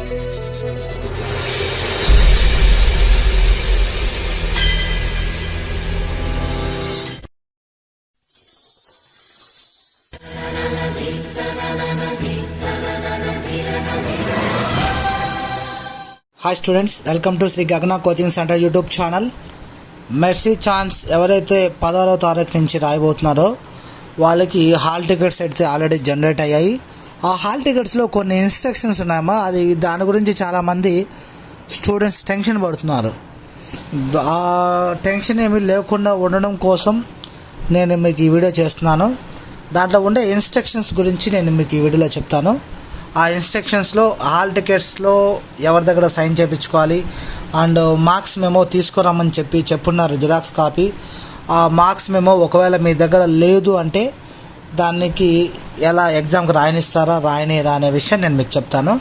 Hi students, welcome to Shri Gagana coaching centre YouTube channel. Mercy chance ఎవరైతే 16వ తారీఖు నుంచి రాయబోతున్నారో వాళ్ళకి హాల్ టికెట్స్ అయితే ఆల్రెడీ జనరేట్ అయ్యాయి. ఆ హాల్ టికెట్స్లో కొన్ని ఇన్స్ట్రక్షన్స్ ఉన్నాయమ్మా. దాని గురించి చాలామంది స్టూడెంట్స్ టెన్షన్ పడుతున్నారు. ఆ టెన్షన్ ఏమీ లేకుండా ఉండడం కోసం నేను మీకు ఈ వీడియో చేస్తున్నాను. దాంట్లో ఉండే ఇన్స్ట్రక్షన్స్ గురించి నేను మీకు ఈ వీడియోలో చెప్తాను. ఆ ఇన్స్ట్రక్షన్స్లో హాల్ టికెట్స్లో ఎవరి దగ్గర సైన్ చేయించుకోవాలి అండ్ మార్క్స్ మెమో తీసుకురమ్మని చెప్పున్నారు, జిరాక్స్ కాపీ. ఆ మార్క్స్ మెమో ఒకవేళ మీ దగ్గర లేదు అంటే దానికి ఎలా ఎగ్జామ్కి రాయనిరా అనే విషయం నేను మీకు చెప్తాను.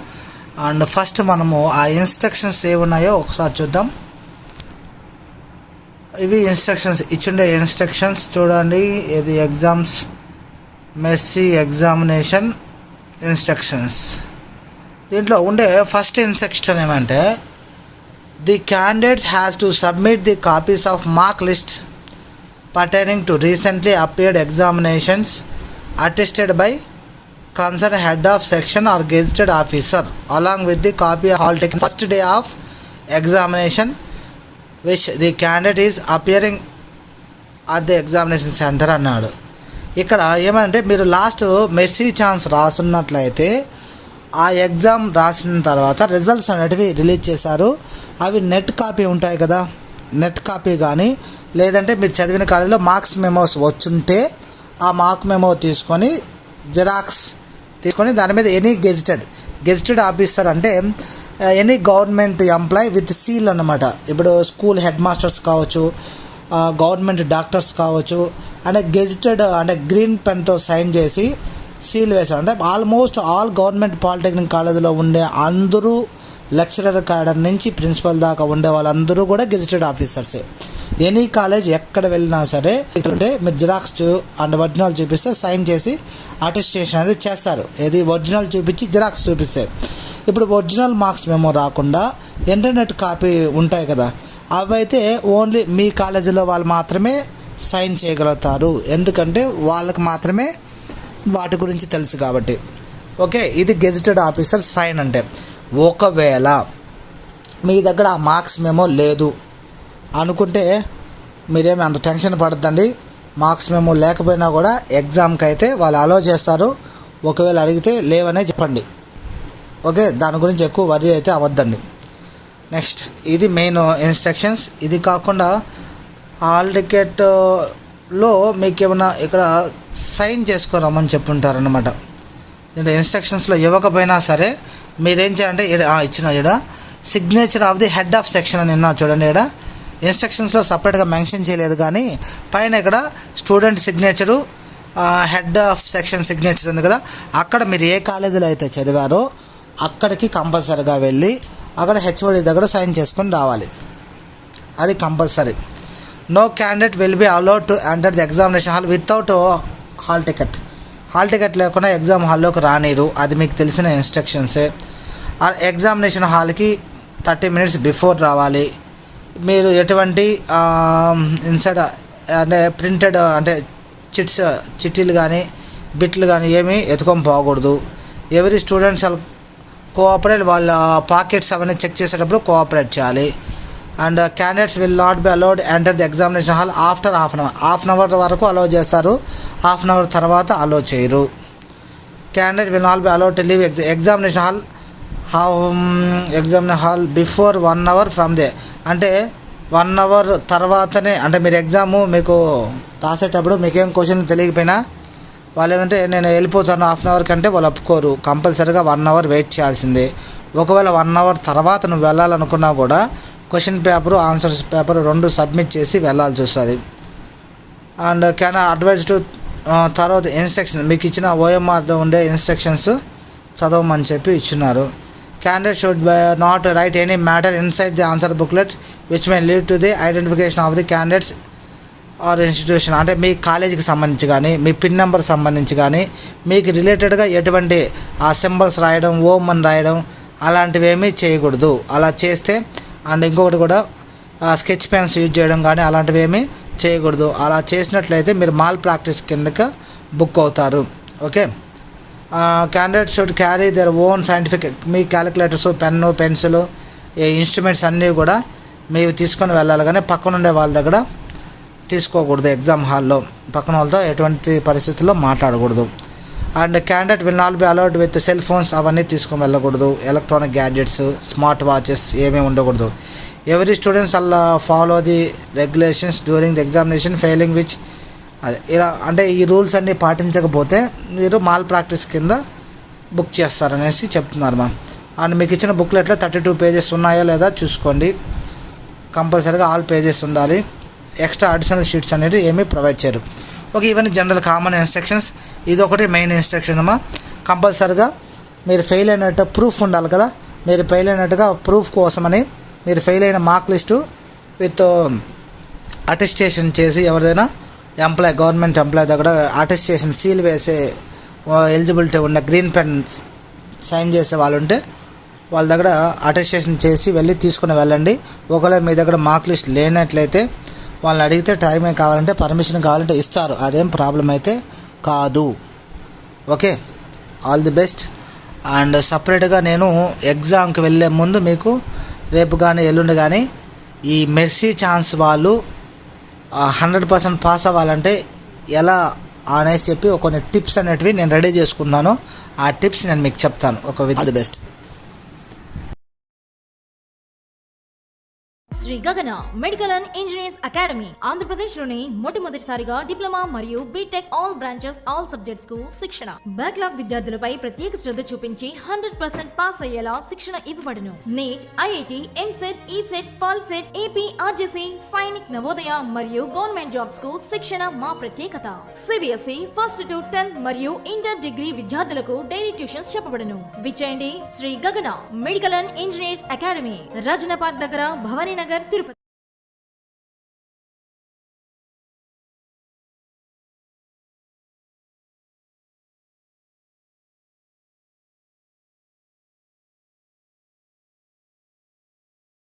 అండ్ ఫస్ట్ మనము ఆ ఇన్స్ట్రక్షన్స్ ఏమున్నాయో ఒకసారి చూద్దాం. ఇవి ఇన్స్ట్రక్షన్స్ ఇచ్చిండే ఇన్స్ట్రక్షన్స్ చూడండి. ఇది ఎగ్జామ్స్ మెర్సీ ఎగ్జామినేషన్ ఇన్స్ట్రక్షన్స్. దీంట్లో ఉండే ఫస్ట్ ఇన్స్ట్రక్షన్ ఏమంటే, the candidates has to submit the copies of mark list pertaining to recently appeared examinations attested by concern head of section or gazetted officer along with the copy hall ticket first day of examination which the candidate is appearing at the examination centre అన్నాడు. ఇక్కడ ఏమంటే, మీరు last mercy chance రాసున్నట్లయితే ఆ exam రాసిన తర్వాత results అనేటివి release చేశారు. అవి నెట్ కాపీ ఉంటాయి కదా, నెట్ కాపీ కానీ లేదంటే మీరు చదివిన కాలేజీలో మార్క్స్ మెమోస్ వచ్చుంటే ఆ మార్క్ మెమో తీసుకొని జిరాక్స్ తీసుకొని దాని మీద ఎనీ గెజిటెడ్ ఆఫీసర్ అంటే any government employee with seal అన్నమాట. ఇప్పుడు స్కూల్ హెడ్ మాస్టర్స్ కావచ్చు, గవర్నమెంట్ డాక్టర్స్ కావచ్చు, అంటే గెజిటెడ్ అంటే గ్రీన్ పెన్తో సైన్ చేసి సీల్ వేశారు. అంటే ఆల్మోస్ట్ ఆల్ గవర్నమెంట్ పాలిటెక్నిక్ కాలేజీలో ఉండే అందరూ లెక్చరర్ క్యాడర్ నుంచి ప్రిన్సిపల్ దాకా ఉండే వాళ్ళందరూ కూడా గెజిటెడ్ ఆఫీసర్సే. ఎనీ కాలేజ్ ఎక్కడ వెళ్ళినా సరే అంటే మీరు జిరాక్స్ అండ్ ఒరిజినల్ చూపిస్తే సైన్ చేసి అటెస్టేషన్ అనేది చేస్తారు. ఇది ఒరిజినల్ చూపించి జిరాక్స్ చూపిస్తే. ఇప్పుడు ఒరిజినల్ మార్క్స్ మెమో రాకుండా ఇంటర్నెట్ కాపీ ఉంటాయి కదా, అవైతే ఓన్లీ మీ కాలేజీలో వాళ్ళు మాత్రమే సైన్ చేయగలుగుతారు. ఎందుకంటే వాళ్ళకి మాత్రమే వాటి గురించి తెలుసు కాబట్టి. ఓకే, ఇది గెజిటెడ్ ఆఫీసర్ సైన్ అంటే. ఒకవేళ మీ దగ్గర ఆ మార్క్స్ మెమో లేదు అనుకుంటే మీరేమి అంత టెన్షన్ పడద్దండి. మార్క్స్ మెమో లేకపోయినా కూడా ఎగ్జామ్కి అయితే వాళ్ళు అలో చేస్తారు. ఒకవేళ అడిగితే లేవనే చెప్పండి. ఓకే, దాని గురించి ఎక్కువ వరి అయితే అవ్వద్దండి. నెక్స్ట్, ఇది మెయిన్ ఇన్స్ట్రక్షన్స్. ఇది కాకుండా హాల్ టికెట్లో మీకు ఏమైనా ఇక్కడ సైన్ చేసుకోరమ్మని చెప్పుంటారనమాట. దీంట్లో ఇన్స్ట్రక్షన్స్లో ఇవ్వకపోయినా సరే మీరేం చేయాలంటే ఇచ్చిన signature of the head of section అని ఉన్నా చూడండి. ఇక్కడ ఇన్స్ట్రక్షన్స్లో సపరేట్గా మెన్షన్ చేయలేదు కానీ పైన ఇక్కడ student signature, head of section signature ఉంది కదా, అక్కడ మీరు ఏ కాలేజీలో అయితే చదివారో అక్కడికి కంపల్సరీగా వెళ్ళి అక్కడ హెచ్ఓడి దగ్గర సైన్ చేసుకొని రావాలి. అది compulsory. No candidate will be allowed to enter the examination hall without hall ticket. Hall ticket లేకుండా ఎగ్జామ్ హాల్లోకి రానిరు. అది మీకు తెలిసిన ఇన్స్ట్రక్షన్సే. ఆ ఎగ్జామినేషన్ హాల్కి 30 minutes బిఫోర్ రావాలి. మీరు ఎటువంటి ఇన్సైడ్ అంటే ప్రింటెడ్ అంటే చిట్టీలు కానీ బిట్లు కానీ ఏమీ ఎత్తుకొని పోకూడదు. ఎవరీ స్టూడెంట్స్ కోఆపరేట్, వాళ్ళ పాకెట్స్ అవన్నీ చెక్ చేసేటప్పుడు కోఆపరేట్ చేయాలి. And candidates will not be allowed enter the examination hall after half an hour వరకు అలౌ చేస్తారు. హాఫ్ అన్ అవర్ తర్వాత అలౌ చేయరు. Candidate will not be allowed to leave examination hall before 1 hour from the. అంటే 1 hour తర్వాతనే, అంటే మీరు exam మీకు రాసేటప్పుడు మీకేం క్వశ్చన్ తెలియకపోయినా వాళ్ళు ఏంటంటే నేను వెళ్ళిపోతాను హాఫ్ అన్ అవర్ కంటే వాళ్ళు ఒప్పుకోరు. కంపల్సరీగా 1 hour వెయిట్ చేయాల్సిందే. ఒకవేళ 1 hour తర్వాత నువ్వు వెళ్ళాలనుకున్నా కూడా question paper answers paper 2 submit చేసి వెళ్ళాల్సి వస్తుంది. అండ్ క్యాన్ అడ్వైజ్ టు తర్వాత ఇన్స్ట్రక్షన్ మీకు ఇచ్చిన ఓఎంఆర్లో ఉండే ఇన్స్ట్రక్షన్స్ చదవమని చెప్పి ఇచ్చినారు. Candidate should not write any matter inside the answer booklet which may lead to the identification of the candidates or institution. అంటే మీ కాలేజీకి సంబంధించి కానీ మీ పిన్ నెంబర్ సంబంధించి కానీ మీకు రిలేటెడ్గా ఎటువంటి ఆ సింబల్స్ రాయడం, ఓం అని రాయడం అలాంటివి ఏమీ చేయకూడదు. అలా చేస్తే అండ్ ఇంకొకటి కూడా స్కెచ్ పెన్స్ యూజ్ చేయడం కానీ అలాంటివి ఏమీ చేయకూడదు. అలా చేసినట్లయితే మీరు మాల్ ప్రాక్టీస్ కిందకి బుక్ అవుతారు. Okay, candidate should carry their own scientific, me calculators, pen, pencil, ఈ ఇన్స్ట్రుమెంట్స్ అన్నీ కూడా మీరు తీసుకొని వెళ్ళాలి, కానీ పక్కన ఉండే వాళ్ళ దగ్గర తీసుకోకూడదు. ఎగ్జామ్ హాల్లో పక్కన వాళ్ళతో ఎటువంటి పరిస్థితుల్లో మాట్లాడకూడదు. And candidate will not be allowed with cell phones, అవన్నీ తీసుకొని వెళ్ళకూడదు. ఎలక్ట్రానిక్ గ్యాడ్జెట్స్, స్మార్ట్ వాచెస్ ఏమీ ఉండకూడదు. ఎవరీ స్టూడెంట్స్ అలా follow the regulations during the examination failing which, అదే ఇలా అంటే ఈ రూల్స్ అన్నీ పాటించకపోతే మీరు మాల్ ప్రాక్టీస్ కింద బుక్ చేస్తారనేసి చెప్తున్నారు మ్యామ్. అండ్ మీకు ఇచ్చిన బుక్లెట్లో 32 పేజెస్ ఉన్నాయో లేదా చూసుకోండి. కంపల్సరీగా ఆల్ పేజెస్ ఉండాలి. ఎక్స్ట్రా అడిషనల్ షీట్స్ అనేది ఏమీ ప్రొవైడ్ చేయరు. ఓకే, ఇవన్నీ జనరల్ కామన్ ఇన్స్ట్రక్షన్స్. ఇది ఒకటి మెయిన్ ఇన్స్ట్రక్షన్ అమ్మా. కంపల్సరీగా మీరు ఫెయిల్ అయినట్టు ప్రూఫ్ ఉండాలి కదా. మీరు ఫెయిల్ అయినట్టుగా ప్రూఫ్ కోసమని మీరు ఫెయిల్ అయిన మార్క్ లిస్టు విత్ అటెస్టేషన్ చేసి ఎవరిదైనా ఎంప్లాయ్, గవర్నమెంట్ ఎంప్లాయ్ దగ్గర అటెస్టేషన్ సీల్ వేసే ఎలిజిబిలిటీ ఉన్న గ్రీన్ పెన్ సైన్ చేసే వాళ్ళు ఉంటే వాళ్ళ దగ్గర అటెస్టేషన్ చేసి వెళ్ళి తీసుకుని వెళ్ళండి. ఒకవేళ మీ దగ్గర మార్క్ లిస్ట్ లేనట్లయితే వాళ్ళని అడిగితే టైమే కావాలంటే పర్మిషన్ కావాలంటే ఇస్తారు, అదేం ప్రాబ్లం అయితే కాదు. Okay, all the best. And సపరేట్గా నేను ఎగ్జామ్కి వెళ్ళే ముందు మీకు రేపు కానీ ఎల్లుండి కానీ ఈ మెర్సీ ఛాన్స్ వాళ్ళు 100% పాస్ అవ్వాలంటే ఎలా అనేసి చెప్పి కొన్ని టిప్స్ అనేటివి నేను రెడీ చేసుకున్నాను. ఆ టిప్స్ నేను మీకు చెప్తాను. ఒక with the best. Shri Gagana medical and engineers academy Andhra Pradesh లోని మొట్టమొదటిసారిగా డిప్లొమా మరియు BTech all branches all subjects కు శిక్షణ. బ్యాక్లాగ్ విద్యార్థులపై ప్రత్యేక శ్రద్ధ చూపించి 100% పాస్ అయ్యేలా శిక్షణ ఇవ్వబడును. NEET, IIT, EAMCET, ECET, POLYCET, AP, RJC, Sainik, Navodaya మరియు గవర్నమెంట్ జాబ్స్ కు శిక్షణ మా ప్రత్యేకత. సిబిఎస్ఈ 1st to 10th మరియు ఇంటర్ డిగ్రీ విద్యార్థులకు daily tuitions చెప్పబడును. విచ్చేయండి Shri Gagana medical and engineers academy, రజనపాట్ దగ్గర, భవానీ నగర్, తిరుపతి.